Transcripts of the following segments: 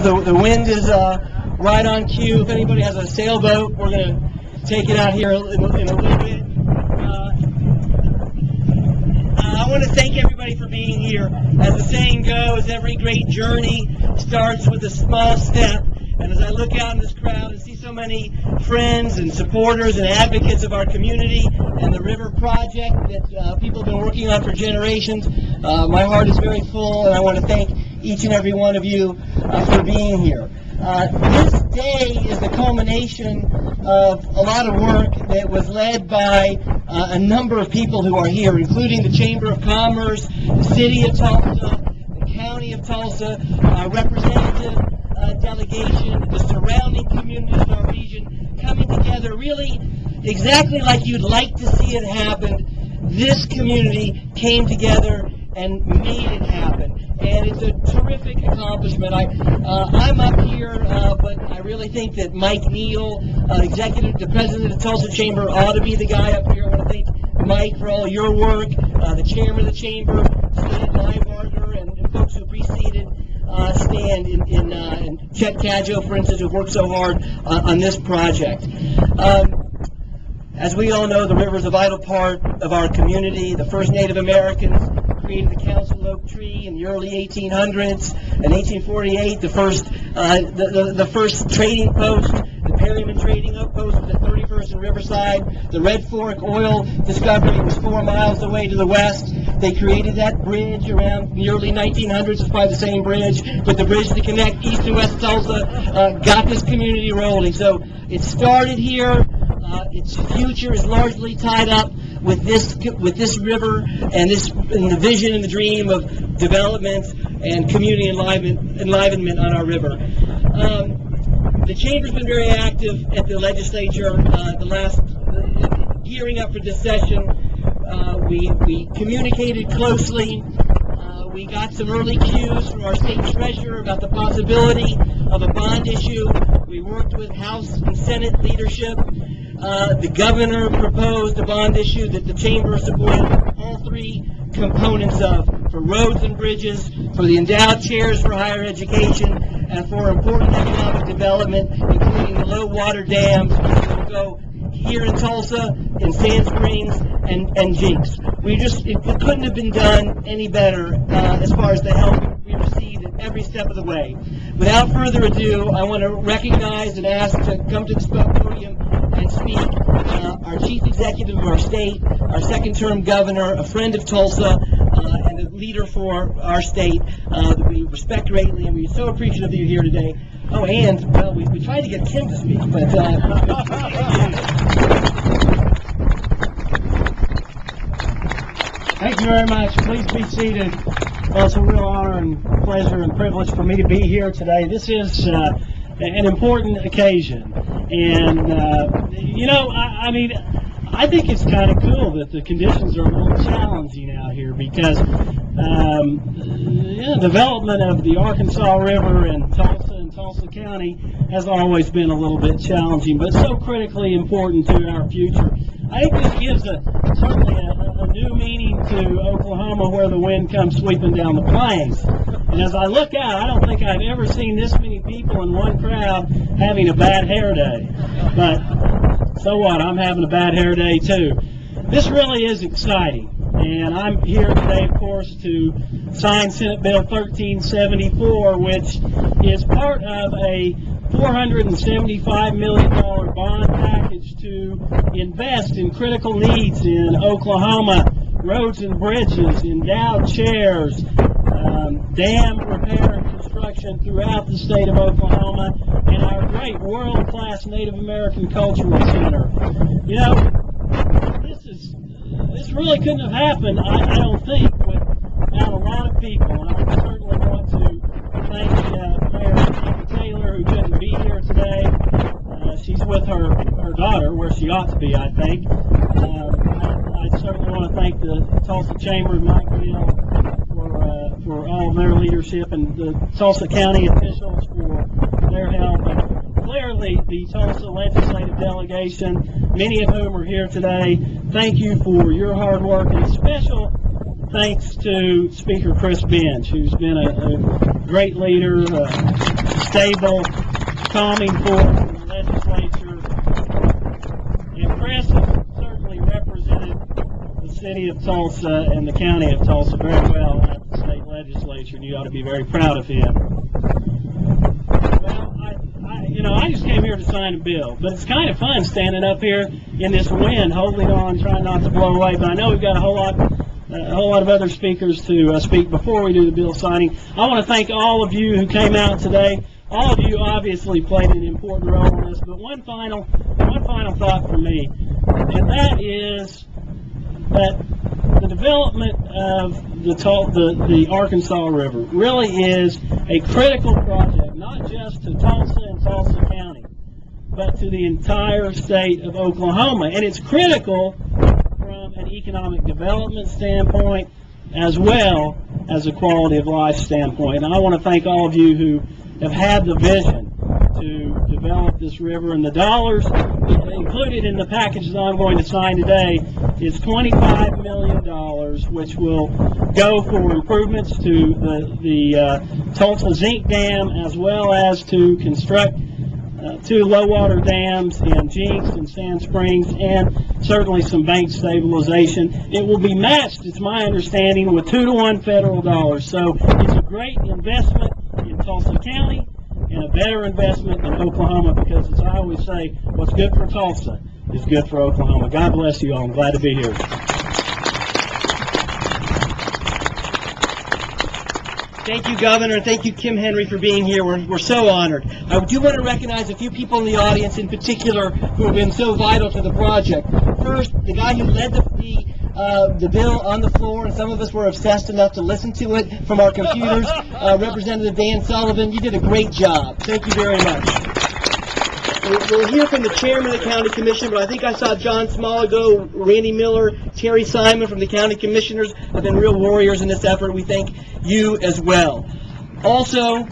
The wind is right on cue. If anybody has a sailboat, we're going to take it out here in a little bit. I want to thank everybody for being here. As the saying goes, every great journey starts with a small step. And as I look out in this crowd and see so many friends and supporters and advocates of our community and the river project that people have been working on for generations, my heart is very full, and I want to thank each and every one of you for being here. This day is the culmination of a lot of work that was led by a number of people who are here, including the Chamber of Commerce, the City of Tulsa, the County of Tulsa, representative delegation, the surrounding communities of our region, coming together really exactly like you'd like to see it happen. This community came together and made it happen, and it's a terrific accomplishment. I'm up here, but I really think that Mike Neal, the president of the Tulsa Chamber, ought to be the guy up here. I want to thank Mike for all your work, the chairman of the chamber, Stan Linebarger, and folks who preceded Stan and Chet Cadjo, for instance, who worked so hard on this project. As we all know, the river is a vital part of our community. The first Native Americans created the council oak tree in the early 1800s. In 1848, the first trading post, the Perryman Trading Post, was at 31st and Riverside. The Red Fork oil discovery was 4 miles away to the west. They created that bridge around the early 1900s. It's probably the same bridge, but the bridge to connect east and west Tulsa got this community rolling. So it started here. Its future is largely tied up with this river and the vision and the dream of development and community enlivenment on our river. The chamber's been very active at the legislature. Gearing up for this session, we communicated closely. We got some early cues from our state treasurer about the possibility of a bond issue. We worked with House and Senate leadership. The governor proposed a bond issue that the chamber supported all three components of, for roads and bridges, for the endowed chairs for higher education, and for important economic development, including the low water dams, which will go here in Tulsa, in Sand Springs, and Jinx. It couldn't have been done any better as far as the help we received at every step of the way. Without further ado, I want to recognize and ask to come to the podium and speak our chief executive of our state, our second-term governor, a friend of Tulsa, and a leader for our state that we respect greatly, and we're so appreciative that you're here today. Oh, and, well, we tried to get Kim to speak, but... Thank you very much. Please be seated. Well, it's a real honor and pleasure and privilege for me to be here today. This is an important occasion, and I think it's kind of cool that the conditions are a little challenging out here because development of the Arkansas River and Tulsa County has always been a little bit challenging, but so critically important to our future. I think this gives certainly a new meaning to Oklahoma, where the wind comes sweeping down the plains. And as I look out, I don't think I've ever seen this many people in one crowd having a bad hair day. But so what? I'm having a bad hair day too. This really is exciting. And I'm here today, of course, to sign Senate Bill 1374, which is part of a $475 million bond package to invest in critical needs in Oklahoma: roads and bridges, endowed chairs, dam repair and construction throughout the state of Oklahoma, and our great world-class Native American Cultural Center. You know, this really couldn't have happened, I don't think, without a lot of people. And I certainly want to thank Mayor Taylor, who couldn't be here today. She's with her daughter, where she ought to be, I think. I certainly want to thank the Tulsa Chamber and Mike Neal for all of their leadership, and the Tulsa County officials for their help, and clearly the Tulsa legislative delegation, many of whom are here today. Thank you for your hard work, and special thanks to Speaker Chris Bench, who's been a great leader, stable, calming force in the legislature. And Chris has certainly represented the city of Tulsa and the county of Tulsa very well at the state legislature, and you ought to be very proud of him. Well, I just came here to sign a bill, but it's kind of fun standing up here in this wind, holding on, trying not to blow away. But I know we've got a whole lot of other speakers to speak before we do the bill signing. I want to thank all of you who came out today. All of you obviously played an important role in this, but one final thought from me, and that is that the development of the Arkansas River really is a critical project, not just to Tulsa and Tulsa County, but to the entire state of Oklahoma. And it's critical from an economic development standpoint as well as a quality of life standpoint. And I want to thank all of you who have had the vision to develop this river, and the dollars included in the package that I'm going to sign today is $25 million, which will go for improvements to the Tulsa Zinc Dam, as well as to construct two low water dams in Jinx and Sand Springs, and certainly some bank stabilization. It will be matched, it's my understanding, with 2-to-1 federal dollars. So it's a great investment in Tulsa County and a better investment in Oklahoma, because, as I always say, what's good for Tulsa is good for Oklahoma. God bless you all. I'm glad to be here. Thank you, Governor. Thank you, Kim Henry, for being here. We're so honored. I do want to recognize a few people in the audience in particular who have been so vital to the project. First, the guy who led the bill on the floor, and some of us were obsessed enough to listen to it from our computers, Representative Dan Sullivan. You did a great job. Thank you very much. We'll hear from the chairman of the county commission, but I think I saw John Smalago, Randy Miller, Terry Simon from the county commissioners have been real warriors in this effort. We thank you as well. Also,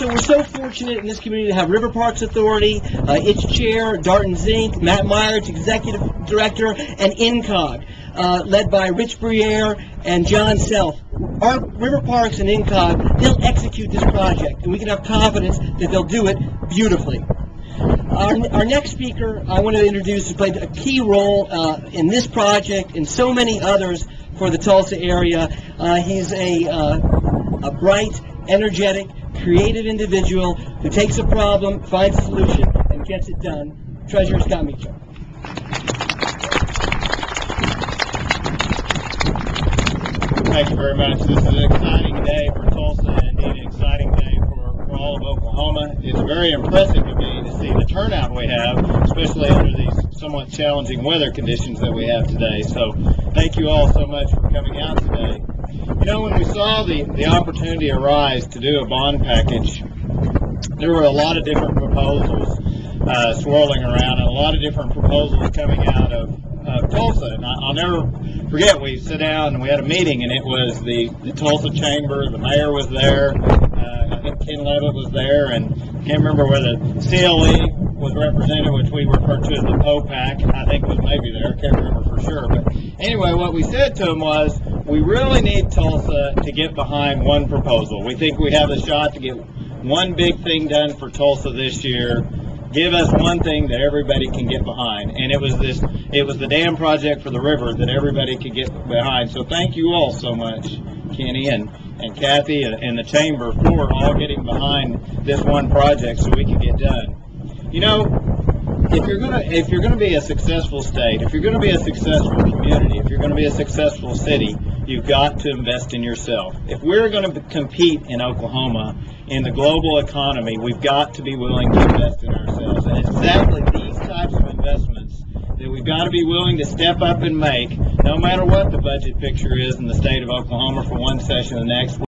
we're so fortunate in this community to have River Parks Authority, its chair, Darton Zink, Matt Meyer, its executive director, and INCOG, led by Rich Briere and John Self. Our River Parks and INCOG, they'll execute this project, and we can have confidence that they'll do it beautifully. Our next speaker I want to introduce has played a key role in this project and so many others for the Tulsa area. He's a bright, energetic, creative individual who takes a problem, finds a solution, and gets it done. Treasurer Scott Meacham. Thank you very much. This is an exciting day for Tulsa, and indeed an exciting day for all of Oklahoma. It's very impressive to me to see the turnout we have, especially under these somewhat challenging weather conditions that we have today. So thank you all so much for coming out today. You know, when we saw the opportunity arise to do a bond package, there were a lot of different proposals swirling around, and a lot of different proposals coming out of Tulsa. And I'll never forget, we sat down and we had a meeting, and it was the Tulsa Chamber, the mayor was there, I think Ken Levitt was there, and I can't remember whether CLE was represented, which we refer to as the POPAC, I think was maybe there, I can't remember for sure. But anyway, what we said to him was, we really need Tulsa to get behind one proposal. We think we have a shot to get one big thing done for Tulsa this year. Give us one thing that everybody can get behind. And it was the dam project for the river that everybody could get behind. So thank you all so much, Kenny and Kathy and the Chamber, for all getting behind this one project so we can get done. You know, if you're gonna be a successful state, if you're gonna be a successful community, if you're gonna be a successful city, you've got to invest in yourself. If we're going to compete in Oklahoma in the global economy, we've got to be willing to invest in ourselves. And it's exactly these types of investments that we've got to be willing to step up and make, no matter what the budget picture is in the state of Oklahoma from one session to the next.